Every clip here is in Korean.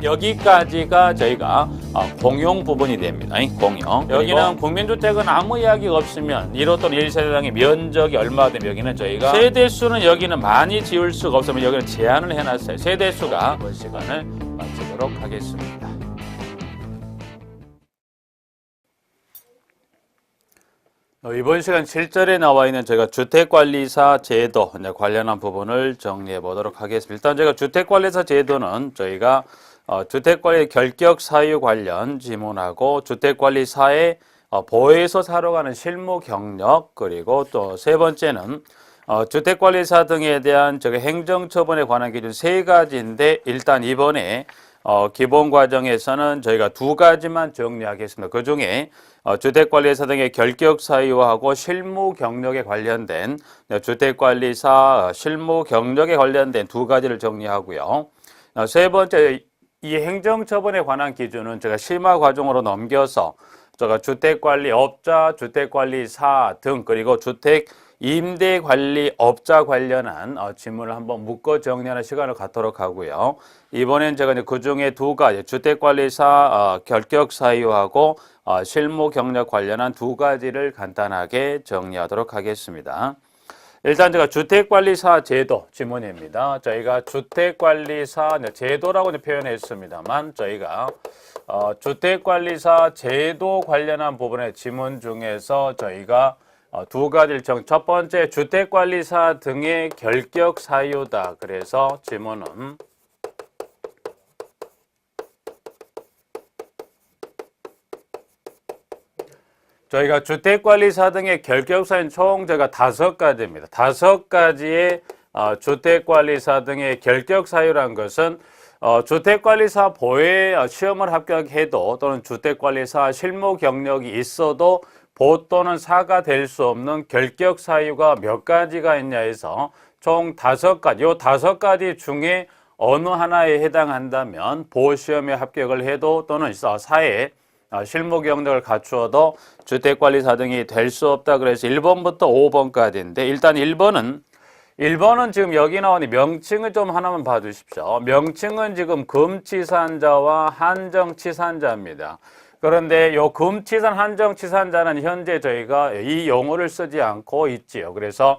여기까지가 저희가 공용 부분이 됩니다. 공용. 여기는 국민주택은 아무 이야기가 없으면 1호 또는 1세대당의 면적이 얼마 되면 여기는 저희가 세대수는 여기는 많이 지을 수가 없으면 여기는 제한을 해놨어요. 세대수가 이번 시간을 마치도록 하겠습니다. 이번 시간 7절에 나와 있는 저희가 주택관리사 제도 관련한 부분을 정리해 보도록 하겠습니다. 일단 저희가 주택관리사 제도는 저희가 주택관리 결격 사유 관련 지문하고 주택관리사의 보호해서 살아가는 실무 경력, 그리고 또 세 번째는 주택관리사 등에 대한 행정처분에 관한 기준 세 가지인데, 일단 이번에 기본 과정에서는 저희가 두 가지만 정리하겠습니다. 그 중에 주택관리사 등의 결격 사유하고 실무 경력에 관련된 주택관리사 실무 경력에 관련된 두 가지를 정리하고요. 세 번째, 이 행정처분에 관한 기준은 제가 심화 과정으로 넘겨서 제가 주택관리업자, 주택관리사 등, 그리고 주택 임대관리업자 관련한 질문을 한번 묶어 정리하는 시간을 갖도록 하고요. 이번엔 제가 그 중에 두 가지, 주택관리사 결격 사유하고 실무 경력 관련한 두 가지를 간단하게 정리하도록 하겠습니다. 일단 제가 주택관리사 제도 지문입니다. 저희가 주택관리사 제도라고 표현했습니다만, 저희가 주택관리사 제도 관련한 부분의 지문 중에서 저희가 두 가지를 첫 번째, 주택관리사 등의 결격 사유다. 그래서 지문은 저희가 주택관리사 등의 결격 사유는 총 저희가 5가지입니다. 5가지의 주택관리사 등의 결격 사유란 것은 주택관리사 보혜 시험을 합격해도 또는 주택관리사 실무 경력이 있어도 보 또는 사가 될 수 없는 결격 사유가 몇 가지가 있냐 해서 총 5가지, 이 5가지 중에 어느 하나에 해당한다면 보 시험에 합격을 해도 또는 사에 실무 경력을 갖추어도 주택관리사 등이 될 수 없다. 그래서 1번부터 5번까지인데, 일단 1번은 지금 여기 나오는 명칭을 좀 하나만 봐주십시오. 명칭은 지금 금치산자와 한정치산자입니다. 그런데 요 금치산, 한정치산자는 현재 저희가 이 용어를 쓰지 않고 있지요. 그래서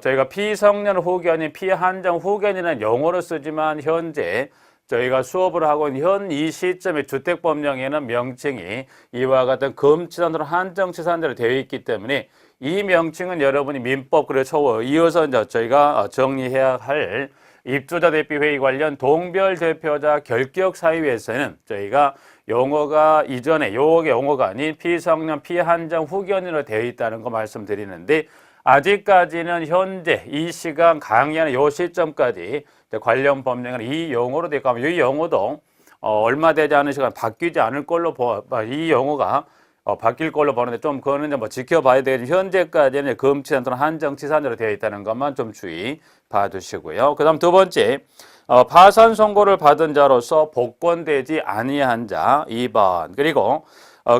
저희가 피성년 후견인, 피한정 후견이라는 용어를 쓰지만, 현재 저희가 수업을 하고 있는 현 이 시점의 주택법령에는 명칭이 이와 같은 금치산으로 한정치산자로 되어 있기 때문에 이 명칭은 여러분이 민법, 그래서 이어서 이제 저희가 정리해야 할 입주자 대피회의 관련 동별 대표자 결격 사유에서는 저희가 용어가 이전에 요게 용어가 아닌 피성년, 피한정 후견인으로 되어 있다는 거 말씀드리는데, 아직까지는 현재 이 시간 강의하는 요 시점까지 관련 법령은 이 용어로 되어 있고, 이 용어도 얼마 되지 않은 시간 바뀌지 않을 걸로 이 용어가 바뀔 걸로 보는데, 좀 그거는 뭐 지켜봐야 되겠지만, 현재까지는 금치산 또는 한정치산으로 되어 있다는 것만 좀 주의 봐주시고요. 그 다음 두 번째, 파산 선고를 받은 자로서 복권되지 아니한 자 2번, 그리고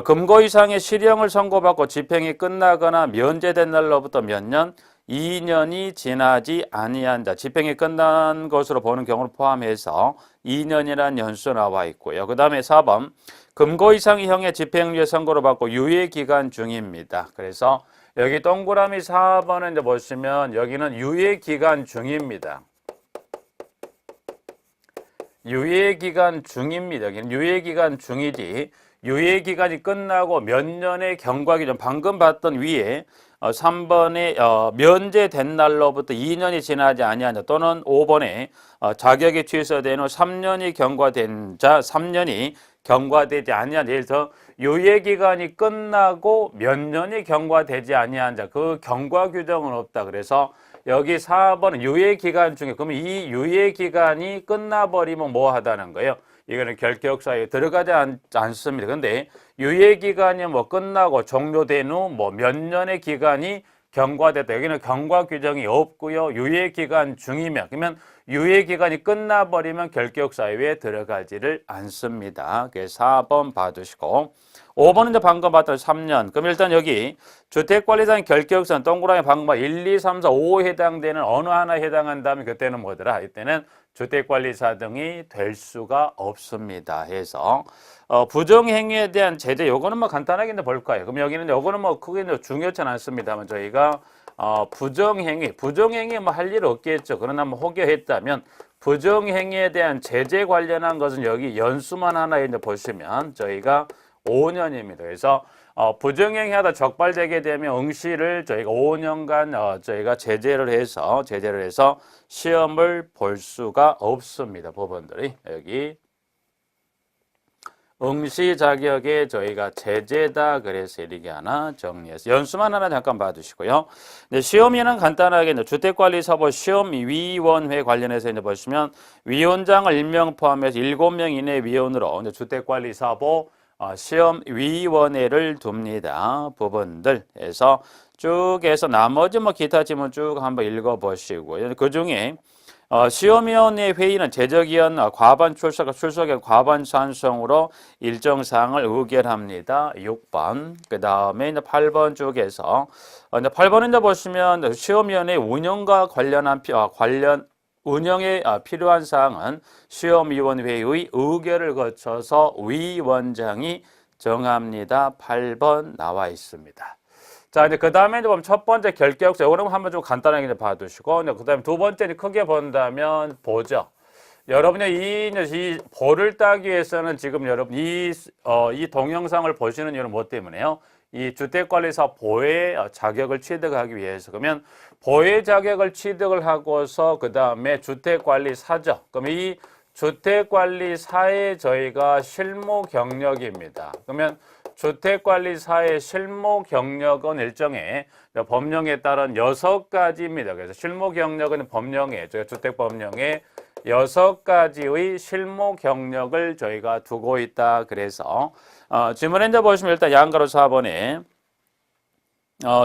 금고 이상의 실형을 선고받고 집행이 끝나거나 면제된 날로부터 몇 년? 2년이 지나지 아니한 자, 집행이 끝난 것으로 보는 경우를 포함해서 2년이라는 연수 나와 있고요. 그 다음에 4번, 금고 이상의 형의 집행유예 선고를 받고 유예기간 중입니다. 그래서 여기 동그라미 4번을 이제 보시면 여기는 유예기간 중입니다. 유예기간 중입니다. 여기는 유예기간 중이지, 유예기간이 끝나고 몇 년의 경과기준, 방금 봤던 위에 3번에 면제된 날로부터 2년이 지나지 아니하냐, 또는 5번에 자격이 취소된 후 3년이 경과된 자, 3년이 경과되지 아니한 자, 예를 들어 유예기간이 끝나고 몇 년이 경과되지 아니한 자, 그 경과 규정은 없다. 그래서 여기 4번은 유예기간 중에, 그러면 이 유예기간이 끝나버리면 뭐 하다는 거예요? 이거는 결격사유에 들어가지 않습니다. 근데 유예기간이 뭐 끝나고 종료된 후 뭐 몇 년의 기간이 경과됐다. 여기는 경과 규정이 없고요. 유예기간 중이면, 그러면 유예기간이 끝나버리면 결격사유에 들어가지를 않습니다. 그래서 4번 봐두시고, 5번은 이제 방금 봤던 3년. 그럼 일단 여기 주택관리사의 결격선 동그라미 방금 1, 2, 3, 4, 5 해당되는 어느 하나에 해당한다면 그때는 뭐더라? 이때는 주택관리사 등이 될 수가 없습니다. 해서 부정행위에 대한 제재, 요거는 뭐 간단하게 볼 거예요. 그럼 여기는 요거는 뭐 크게 중요치 않습니다만 저희가 부정행위 뭐 할 일 없겠죠. 그러나 뭐 혹여했다면 부정행위에 대한 제재 관련한 것은 여기 연수만 하나 이제 보시면 저희가 5년입니다. 그래서 부정행위하다 적발되게 되면 응시를 저희가 5년간 저희가 제재를 해서 시험을 볼 수가 없습니다. 법원들이 여기 응시 자격에 저희가 제재다 그래서 이렇게 하나 정리해서 연수만 하나 잠깐 봐두시고요. 네, 시험위는 간단하게 주택관리사법 시험위원회 관련해서 이제 보시면 위원장을 1명 포함해서 7명 이내 위원으로 주택관리사법 시험위원회를 둡니다. 부분들에서 쭉 해서 나머지 뭐 기타 지문 쭉 한번 읽어보시고요. 그 중에 시험위원회 회의는 제적위원 과반 출석의 과반 찬성으로 일정 사항을 의결합니다. 6번. 그 다음에 이제 8번 쪽에서 이제 8번은 이제 보시면 시험위원회 운영과 관련한 운영에 필요한 사항은 시험위원회의 의결을 거쳐서 위원장이 정합니다. 8번 나와 있습니다. 자, 이제 그 다음에 보면 첫 번째 결격사, 이거는 한번 좀 간단하게 봐두시고, 그 다음에 두 번째는 크게 본다면 보죠. 여러분이 이 보를 따기 위해서는 지금 여러분 이 동영상을 보시는 이유는 뭐 때문에요? 이 주택관리사 보의 자격을 취득하기 위해서. 그러면 보의 자격을 취득을 하고서 그 다음에 주택관리사죠. 그럼 이 주택관리사의 저희가 실무 경력입니다. 그러면 주택관리사의 실무 경력은 일정의 법령에 따른 6가지입니다. 그래서 실무 경력은 법령에, 저희가 주택법령에 6가지의 실무 경력을 저희가 두고 있다. 그래서 지문에 이제 보시면 일단 양가로 4번에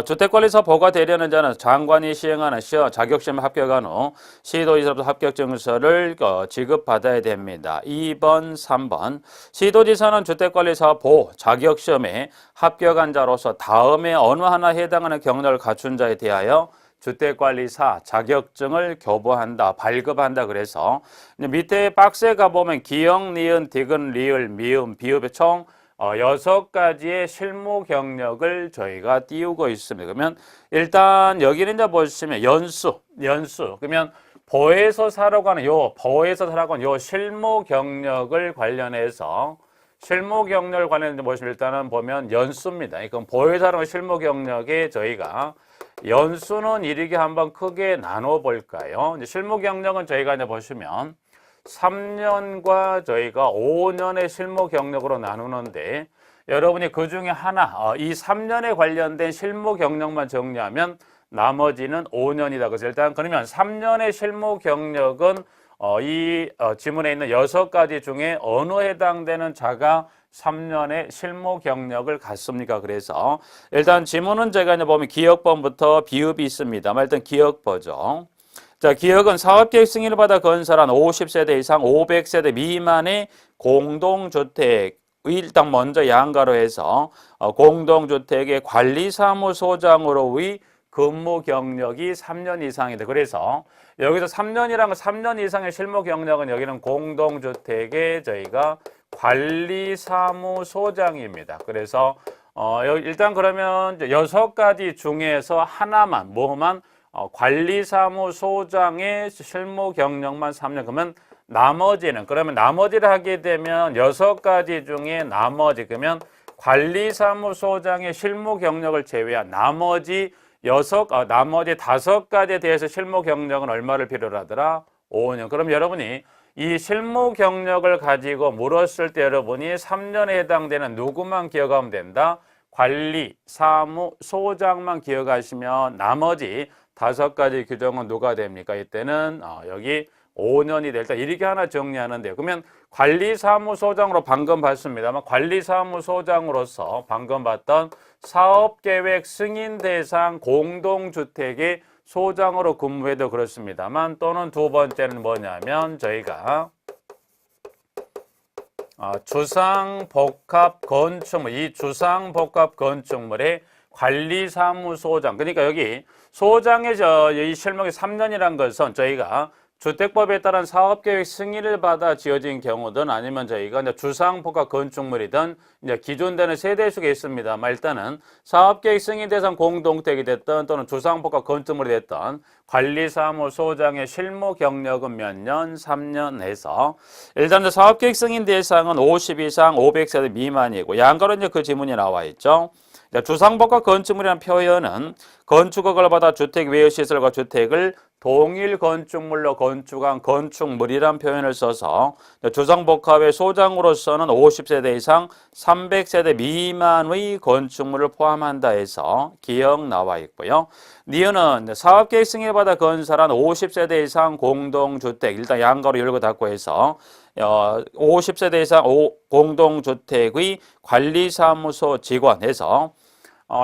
주택관리사 보가 되려는 자는 장관이 시행하는 자격시험에 합격한 후 시도지사로부터 합격증서를 지급받아야 됩니다. 2번, 3번. 시도지사는 주택관리사 보 자격시험에 합격한 자로서 다음에 어느 하나 해당하는 경력을 갖춘 자에 대하여 주택관리사 자격증을 교부한다, 발급한다. 그래서 밑에 박스에 가보면 기역, 니은, 디귿, 리을, 미음, 비읍의 총 6가지의 실무 경력을 저희가 띄우고 있습니다. 그러면 일단 여기는 이제 보시면 연수. 그러면 보에서 사라고 하는 요 실무 경력을 관련해서 보시면 일단은 보면 연수입니다. 그럼 보에서 사라고 하는 실무 경력에 저희가 연수는 이렇게 한번 크게 나눠 볼까요? 이제 실무 경력은 저희가 이제 보시면 3년과 저희가 5년의 실무 경력으로 나누는데 여러분이 그 중에 하나 이 3년에 관련된 실무 경력만 정리하면 나머지는 5년이다. 그래서 일단 그러면 3년의 실무 경력은 이 지문에 있는 6가지 중에 어느 해당되는 자가 3년의 실무 경력을 갖습니까? 그래서 일단 지문은 제가 이제 보면 기역번부터 비읍이 있습니다. 일단 기역보죠. 자, 기역은 사업계획 승인을 받아 건설한 50세대 이상 500세대 미만의 공동주택, 일단 먼저 양가로 해서 공동주택의 관리사무소장으로의 근무 경력이 3년 이상이다. 그래서 여기서 3년이라는 건 3년 이상의 실무 경력은 여기는 공동주택의 저희가 관리사무소장입니다. 그래서 일단 그러면 6가지 중에서 하나만 뭐만 관리사무소장의 실무 경력만 3년. 그러면 나머지를 하게 되면 6가지 중에 그러면 관리사무소장의 실무 경력을 제외한 나머지 5가지에 대해서 실무 경력은 얼마를 필요로 하더라? 5년. 그럼 여러분이 이 실무 경력을 가지고 물었을 때 여러분이 3년에 해당되는 누구만 기억하면 된다? 관리사무소장만 기억하시면 나머지 5가지 규정은 누가 됩니까? 이때는 여기 5년이 될 때 이렇게 하나 정리하는데요. 그러면 관리사무소장으로 방금 봤습니다만 관리사무소장으로서 방금 봤던 사업계획 승인 대상 공동주택의 소장으로 근무해도 그렇습니다만 또는 두 번째는 뭐냐면 저희가 주상복합 건축물, 이 주상복합 건축물의 관리사무소장, 그러니까 여기 소장의 이 실명이 3년이란 것은 저희가 주택법에 따른 사업계획 승인을 받아 지어진 경우든 아니면 저희가 이제 주상복합 건축물이든 이제 기존되는 세대수가 있습니다만 일단은 사업계획 승인 대상 공동택이 됐든 또는 주상복합 건축물이 됐든 관리사무소장의 실무 경력은 몇 년? 3년 해서 일단 사업계획 승인 대상은 50 이상 500세대 미만이고 양가로 이제 그 지문이 나와 있죠. 주상복합 건축물이라는 표현은 건축허가를 받아 주택 외의 시설과 주택을 동일 건축물로 건축한 건축물이란 표현을 써서 주상복합의 소장으로서는 50세대 이상 300세대 미만의 건축물을 포함한다 해서 기억 나와 있고요. 니은은 사업계획 승인을 받아 건설한 50세대 이상 공동주택, 일단 양가로 열고 닫고 해서 50세대 이상 공동주택의 관리사무소 직원에서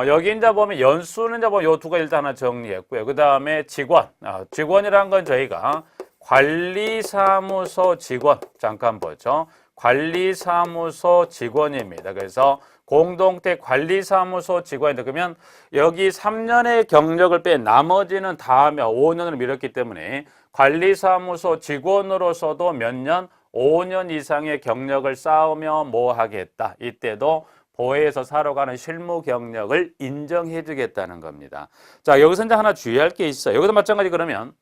여기 이제 보면 연수는 이제 요 두 가지 일단 하나 정리했고요. 그 다음에 직원, 직원이란 건 저희가 관리사무소 직원 잠깐 보죠. 관리사무소 직원입니다. 그래서 공동택 관리사무소 직원인데 그러면 여기 3년의 경력을 뺀 나머지는 다 하면 5년을 미뤘기 때문에 관리사무소 직원으로서도 몇 년? 5년 이상의 경력을 쌓으면 뭐 하겠다. 이때도 보혜에서 사러 가는 실무 경력을 인정해 주겠다는 겁니다. 자, 여기서 이제 하나 주의할 게 있어요. 여기도 마찬가지 그러면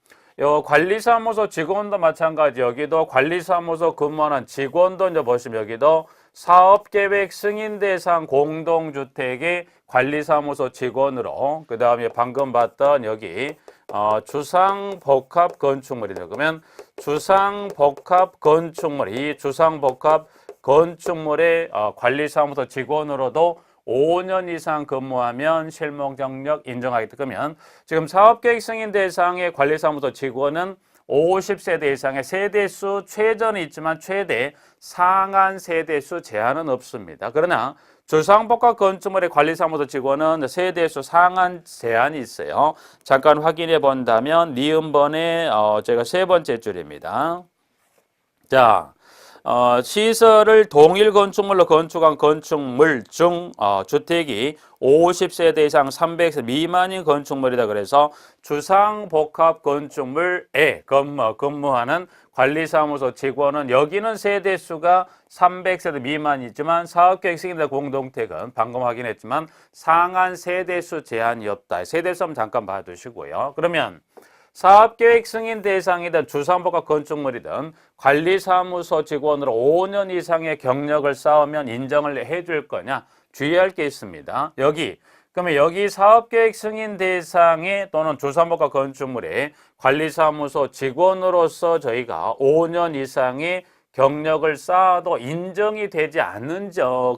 관리사무소 직원도 마찬가지 여기도 관리사무소 근무하는 직원도 이제 보시면 여기도 사업계획 승인 대상 공동주택의 관리사무소 직원으로 그 다음에 방금 봤던 여기 주상복합 건축물이죠. 그러면 주상복합 건축물, 이 주상복합 건축물의 관리사무소 직원으로도 5년 이상 근무하면 실무 경력 인정하겠다. 그러면 지금 사업계획 승인 대상의 관리사무소 직원은 50세대 이상의 세대수 최저는 있지만 최대 상한 세대수 제한은 없습니다. 그러나 주상복합 건축물의 관리사무소 직원은 세대수 상한 제한이 있어요. 잠깐 확인해 본다면 니은번의 제가 세 번째 줄입니다. 자, 시설을 동일 건축물로 건축한 건축물 중 주택이 50세대 이상 300세대 미만인 건축물이다. 그래서 주상복합 건축물에 근무하는 관리사무소 직원은 여기는 세대수가 300세대 미만이지만 사업계획 승인자 공동택은 방금 확인했지만 상한 세대수 제한이 없다. 세대수 한번 잠깐 봐두시고요. 그러면 사업계획 승인 대상이든 주상복합 건축물이든 관리사무소 직원으로 5년 이상의 경력을 쌓으면 인정을 해줄 거냐 주의할 게 있습니다. 그러면 여기 사업계획 승인 대상의 또는 주상복합 건축물의 관리사무소 직원으로서 저희가 5년 이상의 경력을 쌓아도 인정이 되지 않는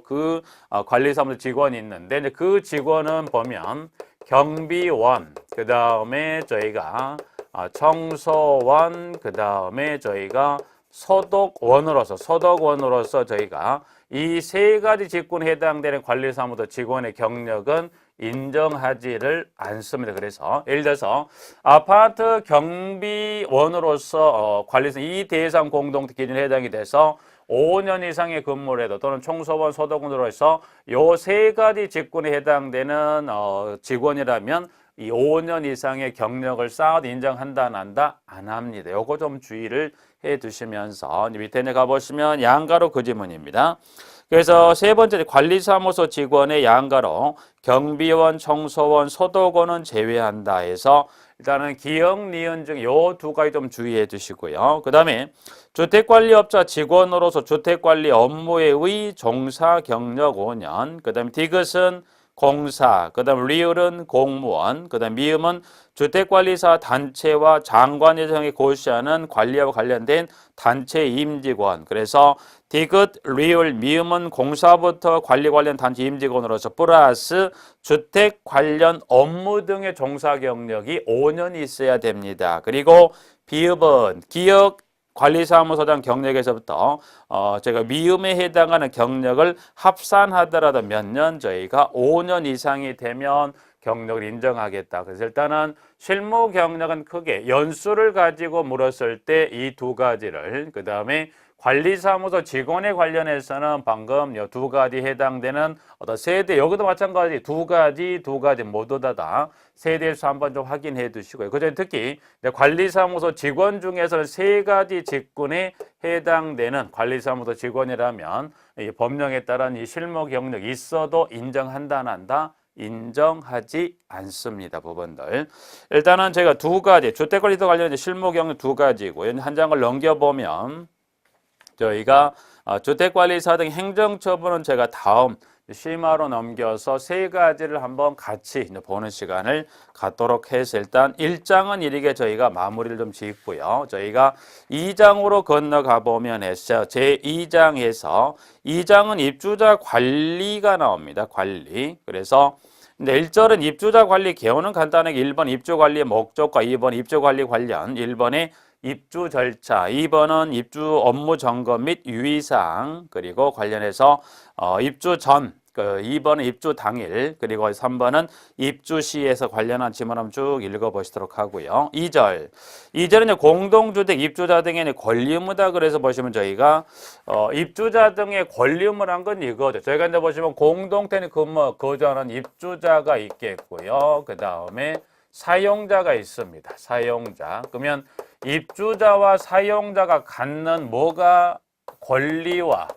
그 관리사무소 직원이 있는데 이제 그 직원은 보면 경비원, 그 다음에 저희가 청소원, 그 다음에 저희가 소독원으로서 저희가 이 세 가지 직군에 해당되는 관리사무소 직원의 경력은 인정하지를 않습니다. 그래서 예를 들어서 아파트 경비원으로서 관리사 이 대상 공동택 기준에 해당이 돼서 5년 이상의 근무를 해도 또는 청소원, 소독원으로 해서 요 세 가지 직군에 해당되는 직원이라면 이 5년 이상의 경력을 쌓아도 인정한다 안 한다? 안 합니다. 요거 좀 주의를 해 두시면서 밑에 가보시면 양가로 그 지문입니다. 그래서 세 번째 관리사무소 직원의 양가로 경비원, 청소원, 소독원은 제외한다 해서 일단은 기억, 니은 중 요 두 가지 좀 주의해 두시고요. 그 다음에 주택관리업자 직원으로서 주택관리 업무의 종사 경력 5년, 그 다음에 디귿은 공사, 그 다음 리을은 공무원, 그 다음 미음은 주택관리사 단체와 장관 예정에 고시하는 관리와 관련된 단체 임직원. 그래서 디귿, 리을, 미음은 공사부터 관리 관련 단체 임직원으로서 플러스 주택 관련 업무 등의 종사 경력이 5년 있어야 됩니다. 그리고 비읍은 기억, 관리사무소장 경력에서부터 제가 미음에 해당하는 경력을 합산하더라도 몇 년 저희가 5년 이상이 되면 경력을 인정하겠다. 그래서 일단은 실무 경력은 크게 연수를 가지고 물었을 때 이 두 가지를 그 다음에 관리사무소 직원에 관련해서는 방금 이 두 가지 해당되는 어떤 세대 여기도 마찬가지 두 가지 모두 다 세대에서 한번 좀 확인해 두시고요. 그중에 특히 관리사무소 직원 중에서는 세 가지 직군에 해당되는 관리사무소 직원이라면 이 법령에 따른 이 실무 경력 있어도 인정한다 안 한다? 인정하지 않습니다. 부분들. 일단은 제가 두 가지 주택관리사 관련된 실무 경력 두 가지고요. 한 장을 넘겨보면 저희가 주택관리사 등 행정처분은 제가 다음 심화로 넘겨서 세 가지를 한번 같이 보는 시간을 갖도록 해서 일단 1장은 이렇게 저희가 마무리를 좀 짓고요. 저희가 2장으로 건너가 보면 해서 제2장에서 2장은 입주자 관리가 나옵니다. 관리. 그래서 근데 1절은 입주자 관리 개요는 간단하게 1번 입주 관리의 목적과 2번 입주 관리 관련 1번의 입주 절차, 2번은 입주 업무 점검 및 유의사항, 그리고 관련해서 입주 전, 2번은 입주 당일, 그리고 3번은 입주 시에서 관련한 지문 한번 쭉 읽어보시도록 하고요. 2절은 이제 공동주택 입주자 등의 권리 의무다. 그래서 보시면 저희가 입주자 등의 권리 의무란 건 이거죠. 저희가 이제 보시면 공동택 거주하는 입주자가 있겠고요. 그 다음에 사용자가 있습니다. 사용자. 그러면 입주자와 사용자가 갖는 뭐가 권리와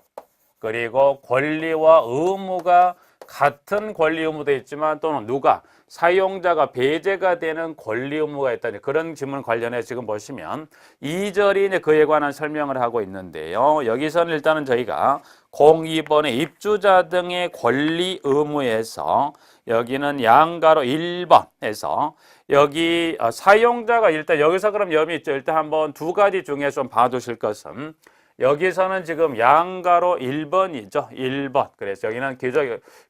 그리고 권리와 의무가 같은 권리 의무도 있지만 또는 누가 사용자가 배제가 되는 권리 의무가 있다니 그런 질문 관련해 지금 보시면 2절이 그에 관한 설명을 하고 있는데요. 여기서는 일단은 저희가 02번의 입주자 등의 권리 의무에서 여기는 양가로 1번에서 여기 사용자가 일단 여기서 그럼 염이 있죠. 일단 한번 두 가지 중에 좀 봐두실 것은 여기서는 지금 양가로 1번이죠. 1번. 그래서 여기는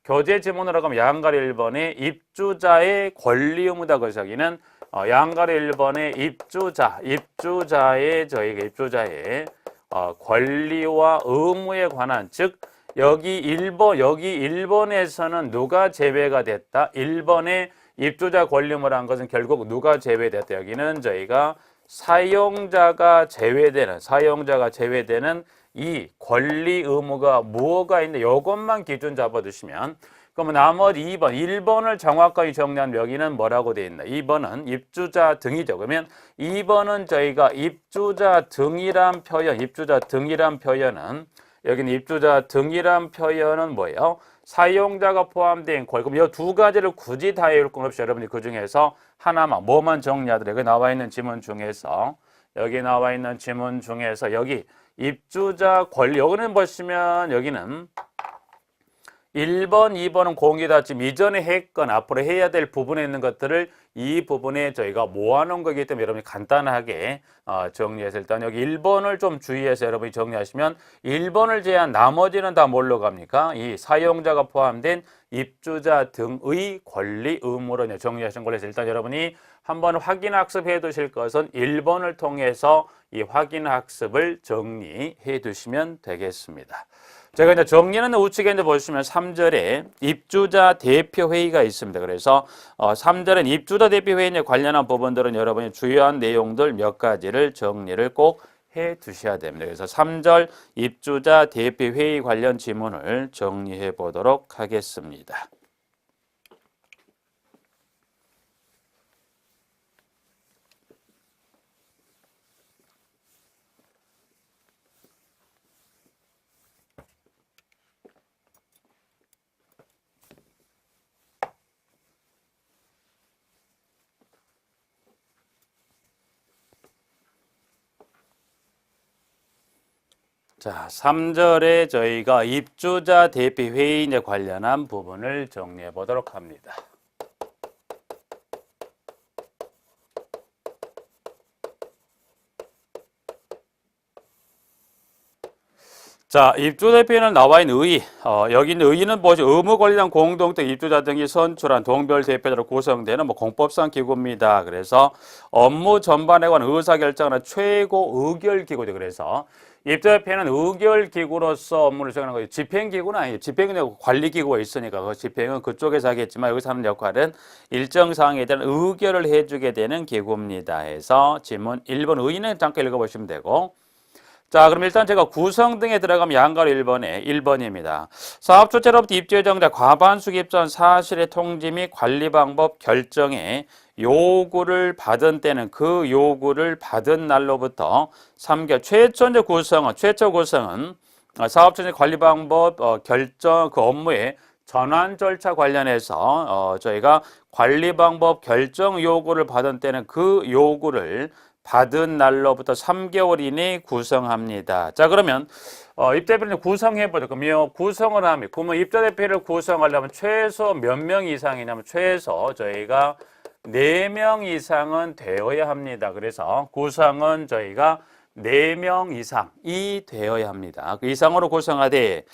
교재 지문으로 가면 양가로 1번에 입주자의 권리 의무다. 그래서 여기는 양가로 1번에 입주자의 저희가 입주자의 권리와 의무에 관한 즉 여기 1번에서는 누가 제외가 됐다? 1번에 입주자 권리 의무라는 것은 결국 누가 제외됐다? 여기는 저희가 사용자가 제외되는 이 권리 의무가 뭐가 있는데 이것만 기준 잡아두시면 그러면 나머지 1번을 정확하게 정리하면 여기는 뭐라고 되어 있나? 2번은 입주자 등이죠. 그러면 2번은 저희가 입주자 등이란 표현은 여기는 입주자 등이란 표현은 뭐예요? 사용자가 포함된 권리. 그럼 이 두 가지를 굳이 다 외울 건 없이 여러분이 그 중에서 하나만 뭐만 정리하더라도 여기 나와 있는 지문 중에서 여기 입주자 권리 여기는 보시면 여기는 1번, 2번은 공이다. 지금 이전에 했건 앞으로 해야 될 부분에 있는 것들을 이 부분에 저희가 모아놓은 거기 때문에 여러분이 간단하게 정리해서 일단 여기 1번을 좀 주의해서 여러분이 정리하시면 1번을 제한 나머지는 다 뭘로 갑니까? 이 사용자가 포함된 입주자 등의 권리 의무로 정리하신 걸로 해서 일단 여러분이 한번 확인 학습해 두실 것은 1번을 통해서 이 확인 학습을 정리해 두시면 되겠습니다. 제가 이제 정리하는 우측에 이제 보시면 3절에 입주자 대표회의가 있습니다. 그래서 3절은 입주자 대표회의에 관련한 부분들은 여러분이 주요한 내용들 몇 가지를 정리를 꼭 해 두셔야 됩니다. 그래서 3절 입주자 대표회의 관련 지문을 정리해 보도록 하겠습니다. 자, 3절에 저희가 입주자 대표회의에 관련한 부분을 정리해 보도록 합니다. 자, 입주 대표에는 나와 있는 의의, 여기 있는 의의는 뭐지? 의무 권리당 공동체 입주자 등이 선출한 동별 대표자로 구성되는 공법상 기구입니다. 그래서 업무 전반에 관한 의사 결정하는 최고 의결 기구죠. 그래서 입주 대표는 의결 기구로서 업무를 수행하는 거예요. 집행 기구는 아니에요. 집행은 관리 기구가 있으니까 그 집행은 그쪽에서 하겠지만 여기서 하는 역할은 일정 사항에 대한 의결을 해주게 되는 기구입니다. 해서 지문 1번 의의는 잠깐 읽어보시면 되고. 자, 그럼 일단 제가 구성 등에 들어가면 양가로 1번입니다. 사업주체로부터 입주 예정자 과반수 입주한 사실의 통지 및 관리 방법 결정에 요구를 받은 때는 그 요구를 받은 날로부터 3개월 최초 구성은 사업주체 관리 방법 결정 그 업무의 전환 절차 관련해서 저희가 관리 방법 결정 요구를 받은 때는 그 요구를 받은 날로부터 3개월 이내에 구성합니다. 자, 그러면 입주대표를 구성해보죠. 그러면 구성을 하면, 그러면 입주대표를 구성하려면 최소 몇 명 이상이냐면 최소 저희가 4명 이상은 되어야 합니다. 그래서 구성은 저희가 4명 이상이 되어야 합니다. 그 이상으로 구성하되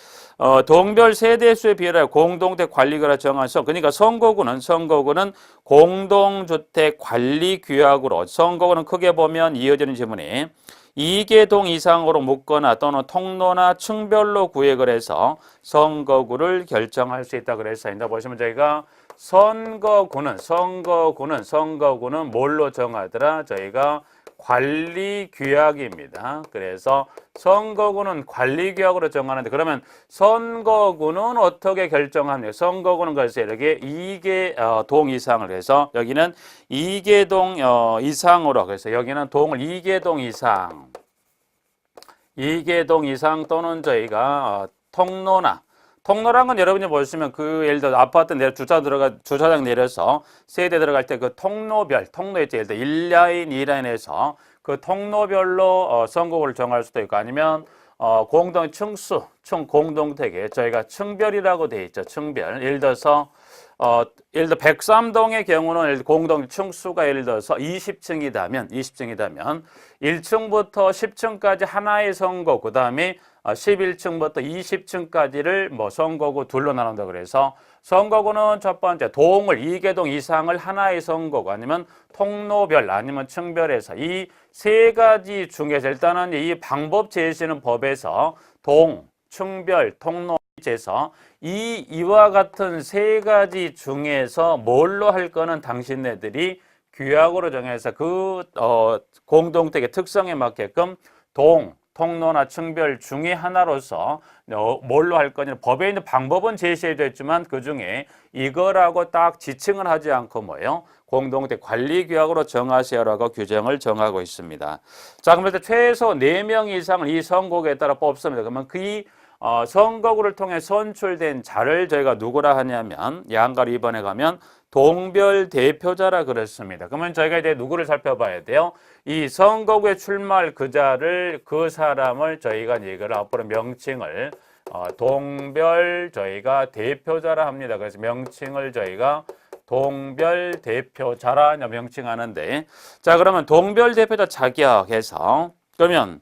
동별 세대수에 비례하여 공동주택 관리구라 정하서 그러니까 선거구는 공동주택 관리 규약으로 선거구는 크게 보면 이어지는 지문에 2개 동 이상으로 묶거나 또는 통로나 층별로 구획을 해서 선거구를 결정할 수 있다 그래서 이제 보시면 저희가 선거구는 뭘로 정하더라? 저희가 관리규약입니다. 그래서 선거구는 관리규약으로 정하는데 그러면 선거구는 어떻게 결정합니까? 선거구는 글쎄 이렇게 2개 동 이상을 해서 여기는 2개 동 이상으로 그래서 여기는 동을 2개 동 이상 2개 동 이상 또는 저희가 통로란 건 여러분이 보시면 그 예를 들어 아파트 주차장 내려서 세대 들어갈 때 그 통로 있죠. 예를 들어 1라인, 2라인에서 그 통로별로 선거구를 정할 수도 있고 아니면 공동택에 저희가 층별이라고 돼 있죠. 층별. 예를 들어서 103동의 경우는 공동 층수가 예를 들어서 20층이다면 1층부터 10층까지 하나의 선거, 그 다음에 11층부터 20층까지를 선거구 둘로 나눈다 그래서 선거구는 첫 번째 동을 2개 동 이상을 하나의 선거구 아니면 통로별 아니면 층별에서 이 세 가지 중에서 일단은 이 방법 제시는 법에서 동, 층별, 통로 에서 이와 같은 세 가지 중에서 뭘로 할 거는 당신네들이 규약으로 정해서 그 공동택의 특성에 맞게끔 동, 통로나 층별 중에 하나로서 뭘로 할 거냐 법에 있는 방법은 제시해져 있지만 그 중에 이거라고 딱 지칭을 하지 않고 뭐예요? 공동택 관리규약으로 정하세요라고 규정을 정하고 있습니다. 자, 그럼 일단 최소 4명 이상을 이 선거구에 따라 뽑습니다. 그러면 그 선거구를 통해 선출된 자를 저희가 누구라 하냐면 양가로 2번에 가면 동별 대표자라 그랬습니다. 그러면 저희가 이제 누구를 살펴봐야 돼요? 이 선거구에 출마할 그 사람을 저희가 이걸 앞으로 명칭을 동별 저희가 대표자라 합니다. 그래서 명칭을 저희가 동별 대표자라 명칭하는데 자, 그러면 동별 대표자 자격에서 그러면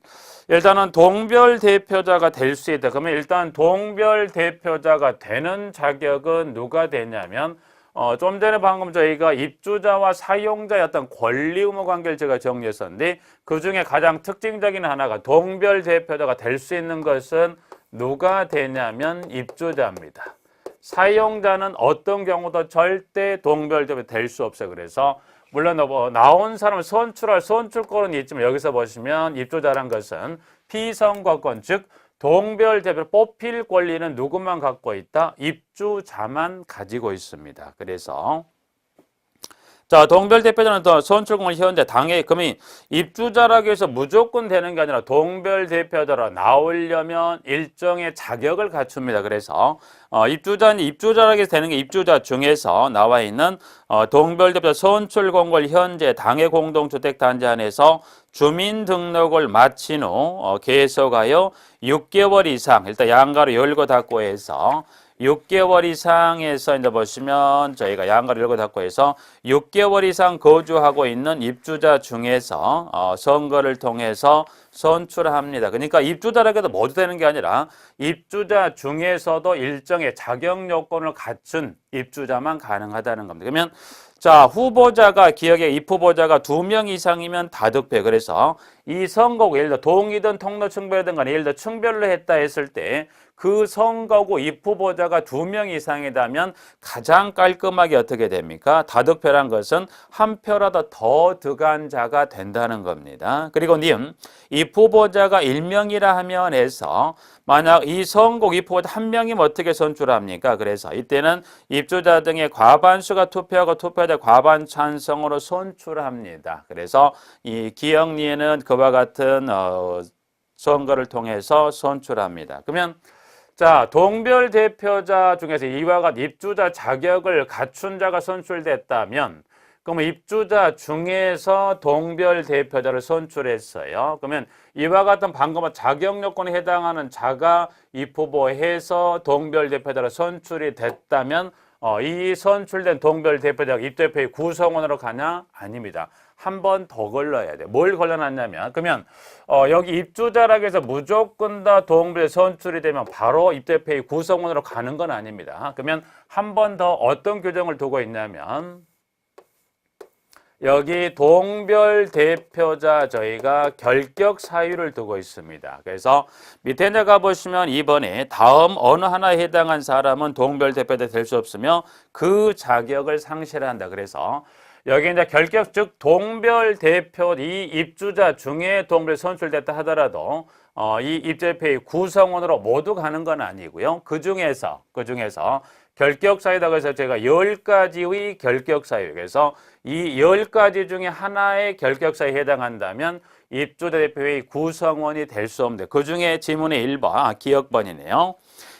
일단은 동별 대표자가 될 수 있다. 그러면 일단 동별 대표자가 되는 자격은 누가 되냐면 좀 전에 방금 저희가 입주자와 사용자의 어떤 권리 의무 관계를 제가 정리했었는데 그 중에 가장 특징적인 하나가 동별 대표자가 될 수 있는 것은 누가 되냐면 입주자입니다. 사용자는 어떤 경우도 절대 동별 대표자 될 수 없어요. 그래서 물론 나온 사람을 선출권은 있지만 여기서 보시면 입주자란 것은 피선거권 즉 동별 대표를 뽑힐 권리는 누구만 갖고 있다? 입주자만 가지고 있습니다. 그래서 자, 동별 대표자는 더 선출권을 현재 당에 그러면 입주자라고 해서 무조건 되는 게 아니라 동별 대표자로 나오려면 일정의 자격을 갖춥니다. 그래서 입주자라고 해서 되는 게 입주자 중에서 나와 있는 동별 대표자 선출 공고를 현재 당해 공동주택 단지 안에서 주민 등록을 마친 후 계속하여 6개월 이상 일단 양가로 열고 닫고 해서 6개월 이상에서 이제 보시면 저희가 양가를 열고 닫고 해서 6개월 이상 거주하고 있는 입주자 중에서 선거를 통해서 선출합니다. 그러니까 입주자라고 해도 모두 되는 게 아니라 입주자 중에서도 일정의 자격 요건을 갖춘 입주자만 가능하다는 겁니다. 그러면 자, 후보자가 기억에 입 후보자가 2명 이상이면 다득표. 그래서 이 선거구 예를 들어 동이든 통로 층별이든 간에 예를 들어 층별로 했다 했을 때 그 선거구 입 후보자가 2명 이상이라면 가장 깔끔하게 어떻게 됩니까? 다득표란 것은 한 표라도 더 득한 자가 된다는 겁니다. 그리고 니은 입 후보자가 1명이라 하면 해서 만약 이 선거구 입 후보자 한 명이면 어떻게 선출합니까? 그래서 이때는 입주자 등의 과반수가 투표하고 투표자 과반 찬성으로 선출합니다. 그래서 이 기억 니은은 그와 같은 선거를 통해서 선출합니다. 그러면 자, 동별 대표자 중에서 이와 같은 입주자 자격을 갖춘 자가 선출됐다면 그러면 입주자 중에서 동별 대표자를 선출했어요. 그러면 이와 같은 방금 자격 요건에 해당하는 자가 입 후보해서 동별 대표자로 선출이 됐다면 이 선출된 동별 대표자가 입 대표의 구성원으로 가냐? 아닙니다. 한 번 더 걸러야 돼. 뭘 걸러놨냐면 그러면 여기 입주자라고 해서 무조건 다 동별 선출이 되면 바로 입 대표의 구성원으로 가는 건 아닙니다. 그러면 한 번 더 어떤 규정을 두고 있냐면 여기 동별 대표자 저희가 결격 사유를 두고 있습니다. 그래서 밑에 내가 보시면 2번에 다음 어느 하나에 해당한 사람은 동별 대표자 될 수 없으며 그 자격을 상실한다. 그래서 여기 이제 결격 즉 동별 대표 이 입주자 중에 동별 선출됐다 하더라도 이 입대표의 구성원으로 모두 가는 건 아니고요. 그 중에서 결격 사유라고 해서 제가 10가지의 결격 사유 그래서 이 10가지 중에 하나의 결격 사유에 해당한다면 입주자 대표의 구성원이 될 수 없는데 그 중에 지문의 1번 기억번이네요.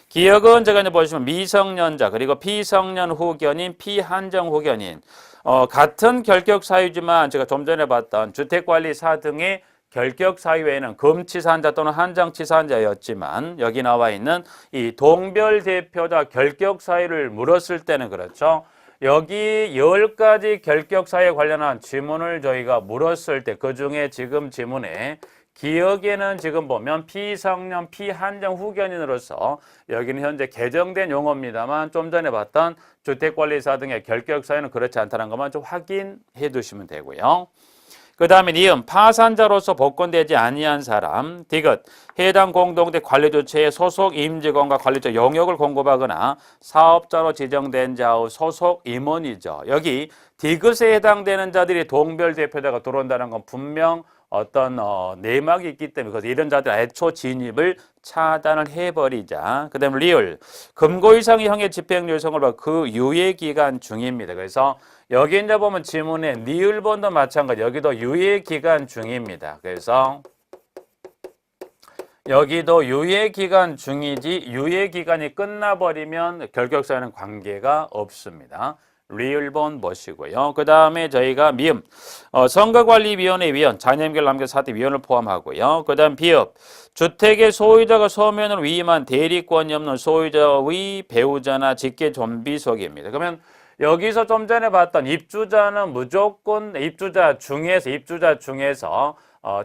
기억은 제가 이제 보시면 미성년자 그리고 피성년 후견인 피한정 후견인 같은 결격 사유지만 제가 좀 전에 봤던 주택관리사 등의 결격 사유에는 금치사한자 또는 한정치사한자였지만 여기 나와 있는 이 동별 대표자 결격 사유를 물었을 때는 그렇죠. 여기 10가지 결격 사유에 관련한 지문을 저희가 물었을 때 그중에 지금 지문에 기억에는 지금 보면 피성년, 피한정 후견인으로서 여기는 현재 개정된 용어입니다만 좀 전에 봤던 주택관리사 등의 결격 사유는 그렇지 않다는 것만 좀 확인해 두시면 되고요. 그 다음에 니은 파산자로서 복권되지 아니한 사람 디귿 해당 공동체 관리주체의 소속 임직원과 관리자 용역을 공급하거나 사업자로 지정된 자의 소속 임원이죠. 여기 디귿에 해당되는 자들이 동별 대표자가 들어온다는 건 분명 어떤 내막이 있기 때문에 그래서 이런 자들 애초 진입을 차단을 해버리자. 그 다음에 리을 금고 이상의 형의 집행 요청을 받고 그 유예 기간 중입니다. 그래서 여기 이제 보면 지문에 니을번도 마찬가지 여기도 유예 기간 중입니다. 그래서 여기도 유예 기간 중이지 유예 기간이 끝나버리면 결격 사유는 관계가 없습니다. 리을본 보시고요. 그 다음에 저희가 미음 선거관리위원회 위원 자녀임기를 남겨 사퇴 위원을 포함하고요. 그 다음 비읍 주택의 소유자가 소면을 위임한 대리권이 없는 소유자의 배우자나 직계 존비속입니다. 그러면 여기서 좀 전에 봤던 입주자는 무조건 입주자 중에서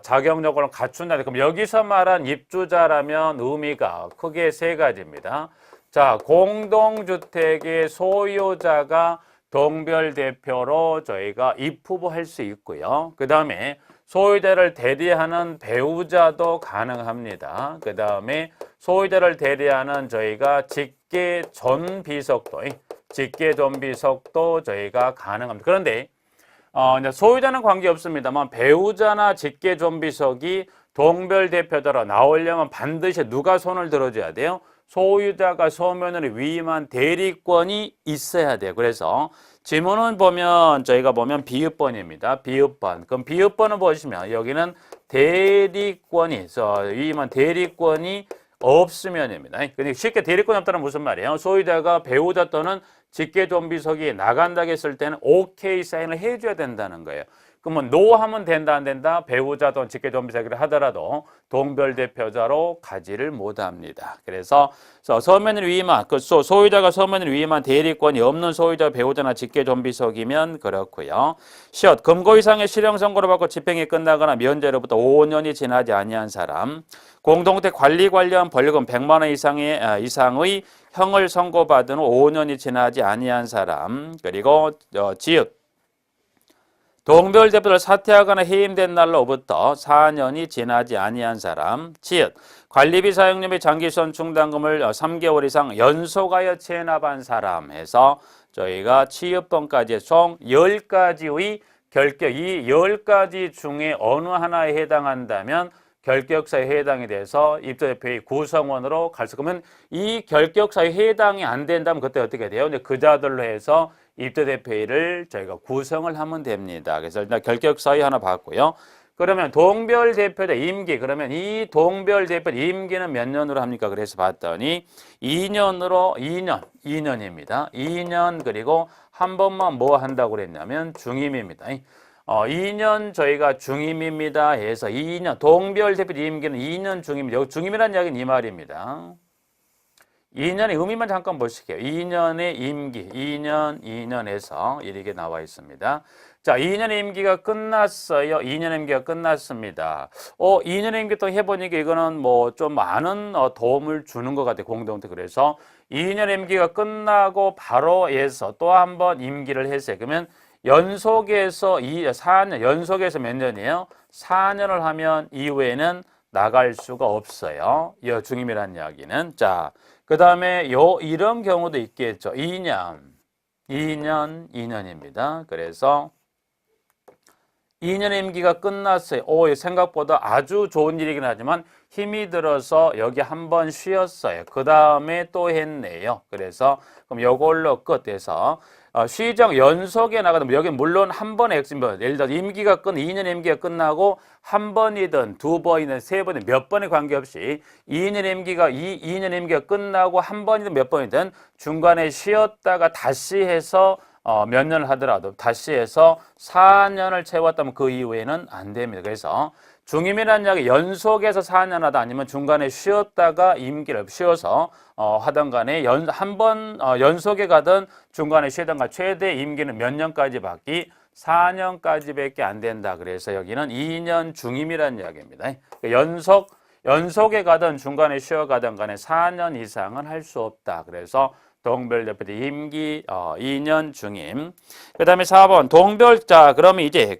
자격 요건을 갖춘다. 그럼 여기서 말한 입주자라면 의미가 크게 세 가지입니다. 자, 공동주택의 소유자가 동별 대표로 저희가 입후보할 수 있고요. 그 다음에 소유자를 대리하는 배우자도 가능합니다. 그 다음에 소유자를 대리하는 저희가 직계 존비속도 저희가 가능합니다. 그런데 소유자는 관계없습니다만 배우자나 직계 존비속이 동별 대표자로 나오려면 반드시 누가 손을 들어줘야 돼요? 소유자가 소면을 위임한 대리권이 있어야 돼요. 그래서 지문은 보면 저희가 보면 비읍번입니다. 비읍번. 그럼 비읍번을 보시면 여기는 대리권이 위임한 대리권이 없으면입니다. 근데 쉽게 대리권이 없다는 무슨 말이에요? 소유자가 배우자 또는 직계 존비속이 나간다고 했을 때는 오케이 사인을 해줘야 된다는 거예요. 그러면 노 하면 된다 안 된다? 배우자 또는 직계존비사기를 하더라도 동별 대표자로 가지를 못합니다. 그래서 서면을 위임한 소유자가 서면을 위임한 대리권이 없는 소유자 배우자나 직계존비속이면 그렇고요. 시옷 금고 이상의 실형 선고를 받고 집행이 끝나거나 면제로부터 5년이 지나지 아니한 사람, 공동체 관리 관련 벌금 100만 원 이상의 형을 선고받은 후 5년이 지나지 아니한 사람, 그리고 지읒 동별 대표를 사퇴하거나 해임된 날로부터 4년이 지나지 아니한 사람, 지읒 관리비 사용료 및 장기수선 충당금을 3개월 이상 연속하여 체납한 사람 해서 저희가 치읓범까지 총 10가지의 결격, 이 10가지 중에 어느 하나에 해당한다면 결격사에 해당이 돼서 입주대표의 구성원으로 갈 수 있으면 이 결격사에 해당이 안 된다면 그때 어떻게 돼요? 이제 그 자들로 해서 입주대표를 저희가 구성을 하면 됩니다. 그래서 일단 결격사유 하나 봤고요. 그러면 동별 대표자 임기, 그러면 이 동별 대표 임기는 몇 년으로 합니까? 그래서 봤더니 2년입니다. 2년 그리고 한 번만 뭐 한다고 그랬냐면 중임입니다. 2년 저희가 중임입니다 해서 2년 동별 대표 임기는 2년 중임입니다. 여기 중임이라는 이야기는 이 말입니다. 2년의 의미만 잠깐 보실게요. 2년의 임기, 2년 해서 이렇게 나와 있습니다. 자, 2년의 임기가 끝났어요. 2년의 임기가 끝났습니다. 2년의 임기 또 해보니까 이거는 뭐 좀 많은 도움을 주는 것 같아요. 공동체. 그래서 2년의 임기가 끝나고 바로 해서 또 한 번 임기를 했어요. 그러면 연속해서 4년, 연속해서 몇 년이에요? 4년을 하면 이후에는 나갈 수가 없어요. 중임이라는 이야기는. 자, 그 다음에 이런 경우도 있겠죠. 2년입니다. 그래서 2년의 임기가 끝났어요. 생각보다 아주 좋은 일이긴 하지만 힘이 들어서 여기 한번 쉬었어요. 그 다음에 또 했네요. 그래서 그럼 요걸로 끝해서 시정 연속에 나가면 여기 물론 한 번의 액수면 예를 들어 2년의 임기가 끝나고 한 번이든 두 번이든 세 번이든 몇 번에 관계없이 2년의 임기가 끝나고 한 번이든 몇 번이든 중간에 쉬었다가 다시 해서 몇 년을 하더라도 다시 해서 4년을 채웠다면 그 이후에는 안 됩니다. 그래서 중임이라는 이야기 연속해서 4년 하다 아니면 중간에 쉬었다가 임기를 쉬어서 하던 간에 한 번 연속에 가든 중간에 쉬던가 최대 임기는 몇 년까지 받기 4년까지밖에 안 된다. 그래서 여기는 2년 중임이라는 이야기입니다. 연속에 가든 중간에 쉬어 가든 간에 4년 이상은 할 수 없다. 그래서 동별 대표자 임기 2년 중임. 그다음에 4번 동별자. 그럼 이제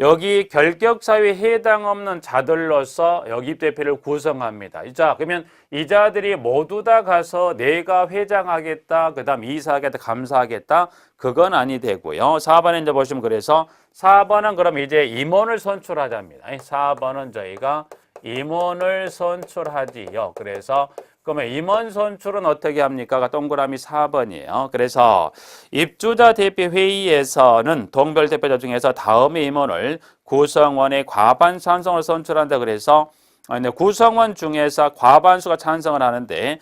여기 결격 사유에 해당 없는 자들로서 여기 입대표를 구성합니다. 자, 그러면 이 자들이 모두 다 가서 내가 회장하겠다, 그다음 이사하겠다, 감사하겠다, 그건 아니 되고요. 4번에 이제 보시면 그래서 4번은 그럼 이제 임원을 선출하자입니다. 4번은 저희가 임원을 선출하지요. 그래서 그러면 임원 선출은 어떻게 합니까? 동그라미 4번이에요. 그래서 입주자 대표 회의에서는 동별 대표자 중에서 다음의 임원을 구성원의 과반 찬성을 선출한다. 그래서 구성원 중에서 과반수가 찬성을 하는데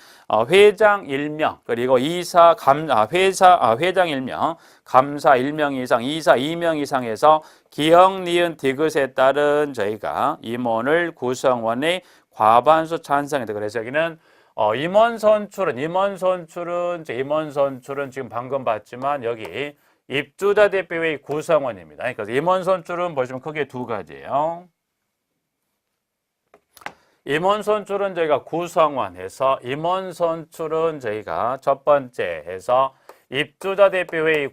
회장 1명, 그리고 회장 1명, 감사 1명 이상, 이사 2명 이상에서 기역, 니은, 디귿에 따른 저희가 임원을 구성원의 과반수 찬성이다. 그래서 여기는 임원 선출은 지금 방금 봤지만 여기 입주자 대표회의 구성원입니다. 그래서 임원 선출은 보시면 크게 두 가지예요. 임원 선출은 저희가 구성원해서 임원 선출은 저희가 첫 번째 해서 입주자 대표회의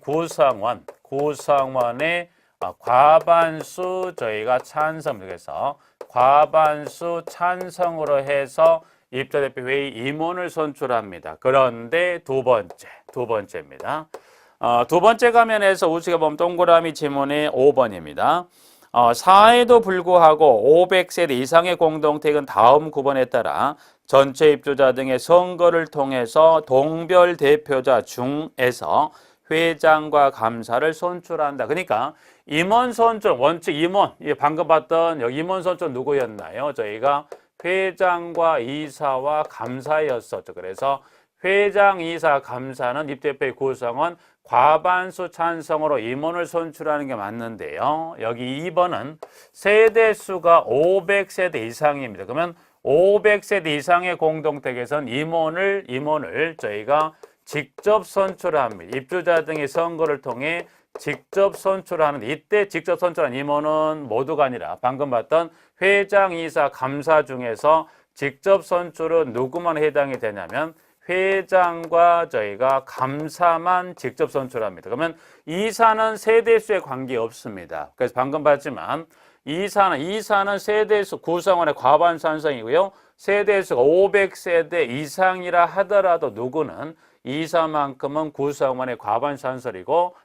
구성원의 과반수 저희가 찬성, 그래서 과반수 찬성으로 해서 입주자대표회의 임원을 선출합니다. 그런데 두 번째입니다. 두 번째 가면에서 우측에 보면 동그라미 지문의 5번입니다. 사에도 불구하고 500세대 이상의 공동택은 다음 구번에 따라 전체 입주자 등의 선거를 통해서 동별 대표자 중에서 회장과 감사를 선출한다. 그러니까 임원 선출, 원칙 임원, 방금 봤던 여기 임원 선출 누구였나요? 저희가 회장과 이사와 감사였었죠. 그래서 회장, 이사, 감사는 입대표의 구성원 과반수 찬성으로 임원을 선출하는 게 맞는데요. 여기 2번은 세대수가 500세대 이상입니다. 그러면 500세대 이상의 공동택에선 임원을 저희가 직접 선출합니다. 입주자 등의 선거를 통해 직접 선출하는데, 이때 직접 선출한 임원은 모두가 아니라 방금 봤던 회장, 이사, 감사 중에서 직접 선출은 누구만 해당이 되냐면 회장과 저희가 감사만 직접 선출합니다. 그러면 이사는 세대수에 관계없습니다. 그래서 방금 봤지만 이사는 세대수 구성원의 과반수 찬성이고요. 세대수가 500세대 이상이라 하더라도 누구는 이사만큼은 구성원의 과반수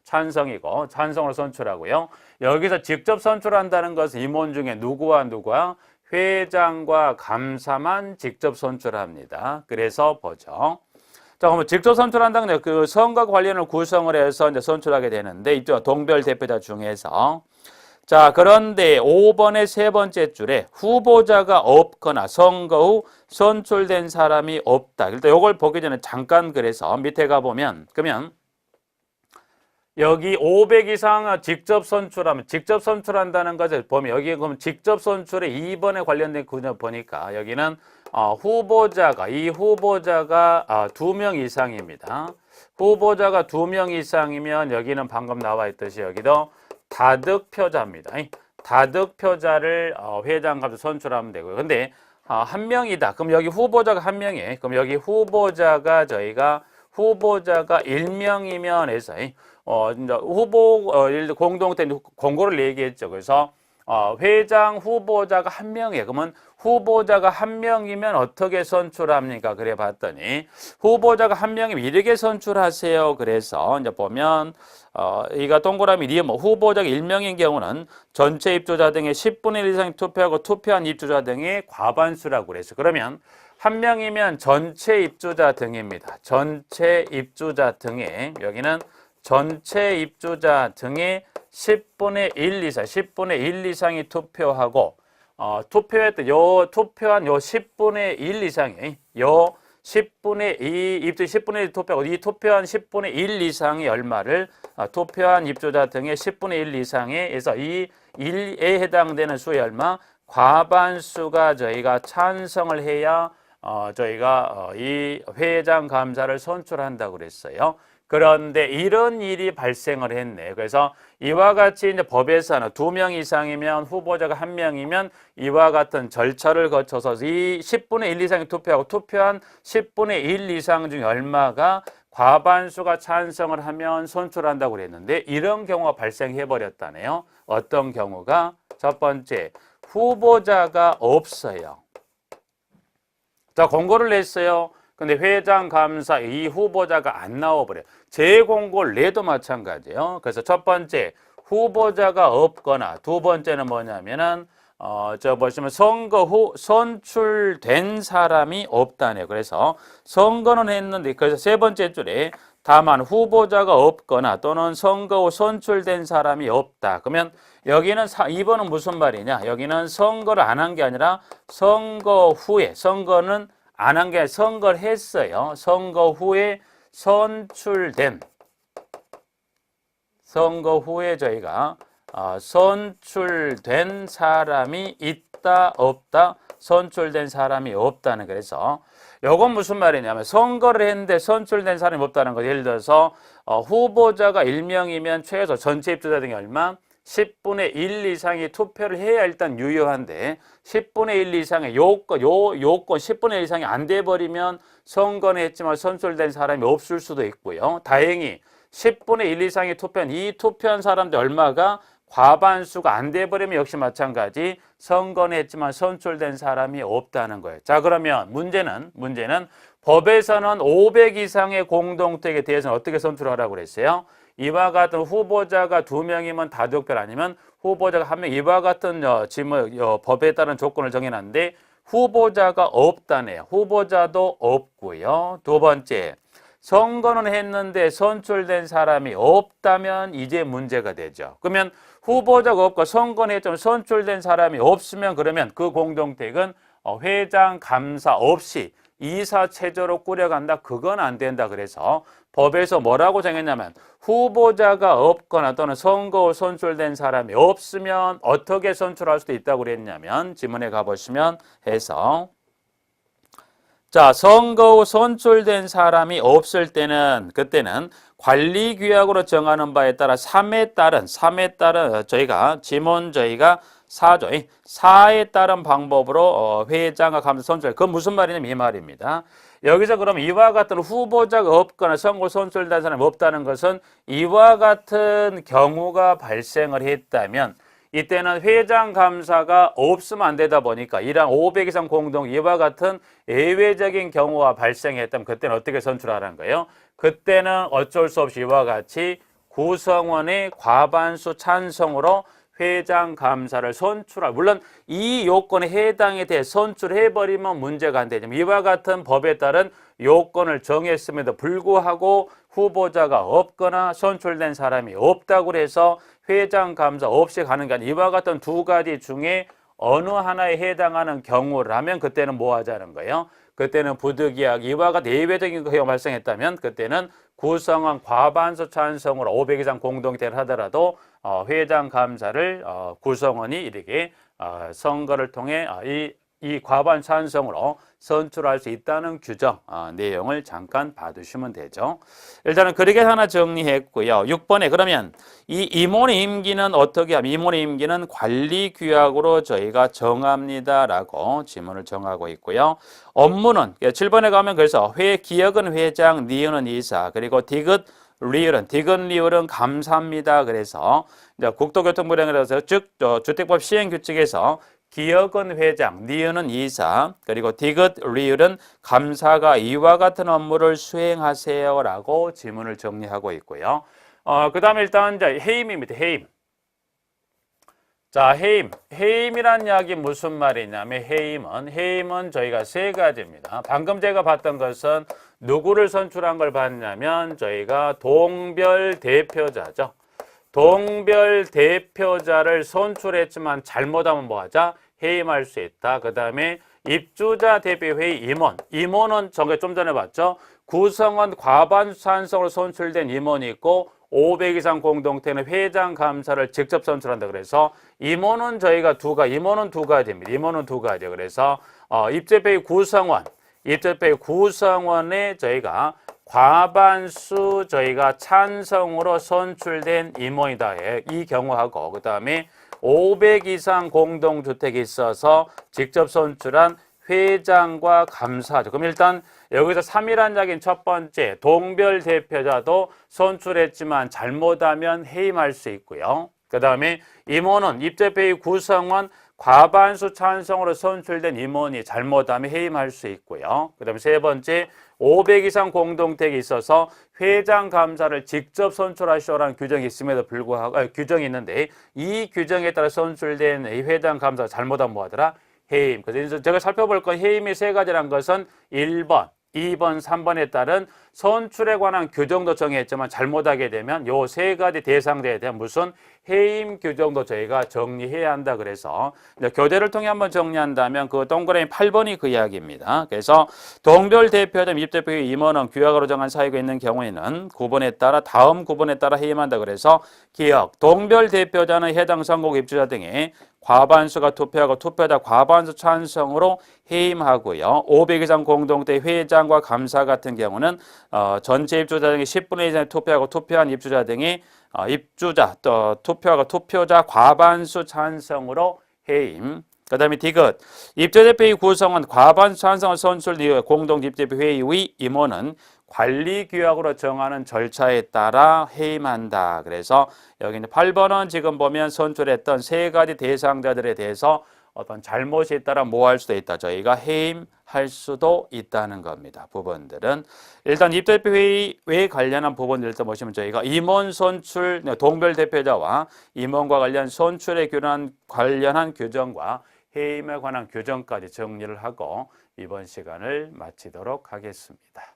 찬성이고 찬성으로 선출하고요. 여기서 직접 선출한다는 것은 임원 중에 누구와 회장과 감사만 직접 선출합니다. 그래서 보죠. 자, 그러면 직접 선출한다는 게 그 선거 관련을 구성을 해서 이제 선출하게 되는데, 이쪽 동별 대표자 중에서. 자, 그런데 5번의 세 번째 줄에 후보자가 없거나 선거 후 선출된 사람이 없다. 일단 이걸 보기 전에 잠깐 그래서 밑에 가보면, 그러면 여기 500 이상 직접 선출한다는 것을 보면, 여기 그럼 직접 선출에 2번에 관련된 구조 보니까 여기는 후보자가 2명 이상입니다. 후보자가 2명 이상이면 여기는 방금 나와 있듯이 여기도 다득표자입니다. 다득표자를 회장 감사 선출하면 되고요. 근데 한 명이다. 그럼 여기 후보자가 한 명이에요. 그럼 여기 후보자가 1명이면 해서 공동대 공고를 얘기했죠. 그래서 회장 후보자가 한 명이에요. 그러면 후보자가 한 명이면 어떻게 선출합니까? 그래 봤더니 후보자가 한 명이면 이렇게 선출하세요. 그래서 이제 보면 이가 동그라미 니은 후보자가 1명인 경우는 전체 입주자 등의 10분의 1 이상 투표하고 투표한 입주자 등의 과반수라고 그랬어요. 그러면 한 명이면 전체 입주자 등입니다. 전체 입주자 등의 여기는 전체 입주자 등의 10분의 1 이상, 10분의 1 이상이 투표하고 투표한 요 10분의 1 이상이 요 10분의 2 입주 10분의 1 투표하고 이 투표한 10분의 1 이상이 얼마를 투표한 입주자 등의 10분의 1 이상에서 이 1에 해당되는 수의 얼마 과반수가 저희가 찬성을 해야 저희가 이 회장 감사를 선출한다고 그랬어요. 그런데 이런 일이 발생을 했네. 그래서 이와 같이 이제 법에서는 2명 이상이면 후보자가 1명이면 이와 같은 절차를 거쳐서 이 10분의 1 이상이 투표하고 투표한 10분의 1 이상 중에 얼마가 과반수가 찬성을 하면 선출한다고 그랬는데 이런 경우가 발생해 버렸다네요. 어떤 경우가? 첫 번째, 후보자가 없어요. 자, 공고를 냈어요. 근데 회장 감사 이 후보자가 안 나와버려요. 재공고를 내도 마찬가지예요. 그래서 첫 번째 후보자가 없거나 두 번째는 뭐냐면은 보시면 선거 후 선출된 사람이 없다네요. 그래서 선거는 했는데 그래서 세 번째 줄에 다만 후보자가 없거나 또는 선거 후 선출된 사람이 없다. 그러면 여기는 2번은 무슨 말이냐? 여기는 선거를 안 한 게 아니라 선거 후에 선거는 안 한 게 선거를 했어요. 선거 후에 선거 후에 저희가 선출된 사람이 있다 없다 선출된 사람이 없다는 그래서 요건 무슨 말이냐면 선거를 했는데 선출된 사람이 없다는 거. 예를 들어서 후보자가 1명이면 최소 전체 입주자 등이 얼마? 10분의 1 이상이 투표를 해야 일단 유효한데 10분의 1 이상의 요건 10분의 1 이상이 안 돼버리면 선거는 했지만 선출된 사람이 없을 수도 있고요. 다행히 10분의 1 이상이 투표한 이 투표한 사람들 얼마가 과반수가 안 돼버리면 역시 마찬가지 선거는 했지만 선출된 사람이 없다는 거예요. 자, 그러면 문제는 법에서는 500 이상의 공동택에 대해서는 어떻게 선출하라고 그랬어요? 이와 같은 후보자가 2명이면 다득표 아니면 후보자가 1명 이와 같은 법에 따른 조건을 정해놨는데 후보자가 없다네요. 후보자도 없고요. 두 번째, 선거는 했는데 선출된 사람이 없다면 이제 문제가 되죠. 그러면 후보자가 없고 선거는 했지만 선출된 사람이 없으면 그러면 그 공동택은 회장 감사 없이 이사 체제로 꾸려간다. 그건 안 된다. 그래서 법에서 뭐라고 정했냐면 후보자가 없거나 또는 선거 후 선출된 사람이 없으면 어떻게 선출할 수도 있다고 그랬냐면 지문에 가보시면 해서 자, 선거 후 선출된 사람이 없을 때는 그때는 관리규약으로 정하는 바에 따라 3에 따른 저희가 지문 저희가 4조 4에 따른 방법으로 회장과 감사 선출. 그건 무슨 말이냐면 이 말입니다. 여기서 그럼 이와 같은 후보자가 없거나 선거 선출된 사람이 없다는 것은 이와 같은 경우가 발생을 했다면 이때는 회장 감사가 없으면 안 되다 보니까 이랑 500 이상 공동 이와 같은 예외적인 경우가 발생했다면 그때는 어떻게 선출하라는 거예요? 그때는 어쩔 수 없이 이와 같이 구성원의 과반수 찬성으로 회장 감사를 선출할, 물론 이 요건에 해당에 대해 선출해버리면 문제가 안 되지만 이와 같은 법에 따른 요건을 정했음에도 불구하고 후보자가 없거나 선출된 사람이 없다고 해서 회장 감사 없이 가는 게 아니라 이와 같은 두 가지 중에 어느 하나에 해당하는 경우라면 그때는 뭐 하자는 거예요? 그때는 부득이하게 이와 같은 예외적인 경우가 발생했다면 그때는 구성원 과반수 찬성으로 500 이상 공동대를 하더라도 회장 감사를 구성원이 이렇게 선거를 통해 이 과반 찬성으로 선출할 수 있다는 규정 내용을 잠깐 봐두시면 되죠. 일단은 그렇게 하나 정리했고요. 6번에 그러면 이 임원의 임기는 어떻게 하면 임원의 임기는 관리규약으로 저희가 정합니다라고 지문을 정하고 있고요. 업무는 7번에 가면 그래서 기역은 회장, 니은은 이사, 그리고 디귿 리을은 감사합니다. 그래서 이제 국토교통부령에서 즉 주택법 시행규칙에서 기역은 회장, 니은은 이사, 그리고 디귿, 리을은 감사가 이와 같은 업무를 수행하세요라고 지문을 정리하고 있고요. 그 다음에 일단 이제 해임입니다. 해임. 자, 해임이란 이야기 무슨 말이냐면 해임은 저희가 세 가지입니다. 방금 제가 봤던 것은 누구를 선출한 걸 봤냐면 저희가 동별 대표자죠. 동별 대표자를 선출했지만 잘못하면 뭐 하자? 해임할 수 있다. 그 다음에 입주자 대표회의 임원은 저게 좀 전에 봤죠. 구성원 과반수 찬성으로 선출된 임원이 있고 500 이상 공동체는 회장 감사를 직접 선출한다. 그래서 임원은 저희가 임원은 두 가지입니다. 임원은 두 가지. 그래서 입주회의 구성원에 저희가 과반수 저희가 찬성으로 선출된 임원이다. 이 경우하고 그 다음에 500 이상 공동주택이 있어서 직접 선출한 회장과 감사죠. 그럼 일단 여기서 3이란 이야기는 첫 번째 동별 대표자도 선출했지만 잘못하면 해임할 수 있고요. 그 다음에 임원은 입주회의 구성원 과반수 찬성으로 선출된 임원이 잘못하면 해임할 수 있고요. 그 다음에 세 번째 500 이상 공동택이 있어서 회장 감사를 직접 선출하시오라는 규정이 있음에도 불구하고 규정이 있는데 이 규정에 따라 선출된 이 회장 감사가 잘못하면 뭐하더라? 해임. 그래서 제가 살펴볼 건 해임의 세 가지란 것은 1번, 2번, 3번에 따른 선출에 관한 규정도 정했지만 잘못하게 되면 요 세 가지 대상자에 대한 무슨 해임 규정도 저희가 정리해야 한다. 그래서 이제 교재를 통해 한번 정리한다면 그 동그라미 8번이 그 이야기입니다. 그래서 동별 대표자 입대표의 임원은 규약으로 정한 사유가 있는 경우에는 9번에 따라 다음 9번에 따라 해임한다. 그래서 기억 동별 대표자는 해당 선거구 입주자 등의 과반수가 투표하고 투표자 과반수 찬성으로 해임하고요. 500 이상 공동대 회장과 감사 같은 경우는 전체 입주자 등이 10분의 1 이상의 투표하고 투표한 입주자 등이 투표하고 투표자 과반수 찬성으로 해임. 그 다음에 디귿 입주대표의 구성원 과반수 찬성을 선출 이후 공동 입주대표회의 임원은 관리규약으로 정하는 절차에 따라 해임한다. 그래서 여기 이제 8번은 지금 보면 선출했던 세 가지 대상자들에 대해서 어떤 잘못이 있다라 뭐 할 수도 있다. 저희가 해임할 수도 있다는 겁니다. 부분들은 일단 입주대표회의에 관련한 부분들을 보시면 저희가 임원 선출 동별 대표자와 임원과 관련 선출에 관련한 규정과 해임에 관한 규정까지 정리를 하고 이번 시간을 마치도록 하겠습니다.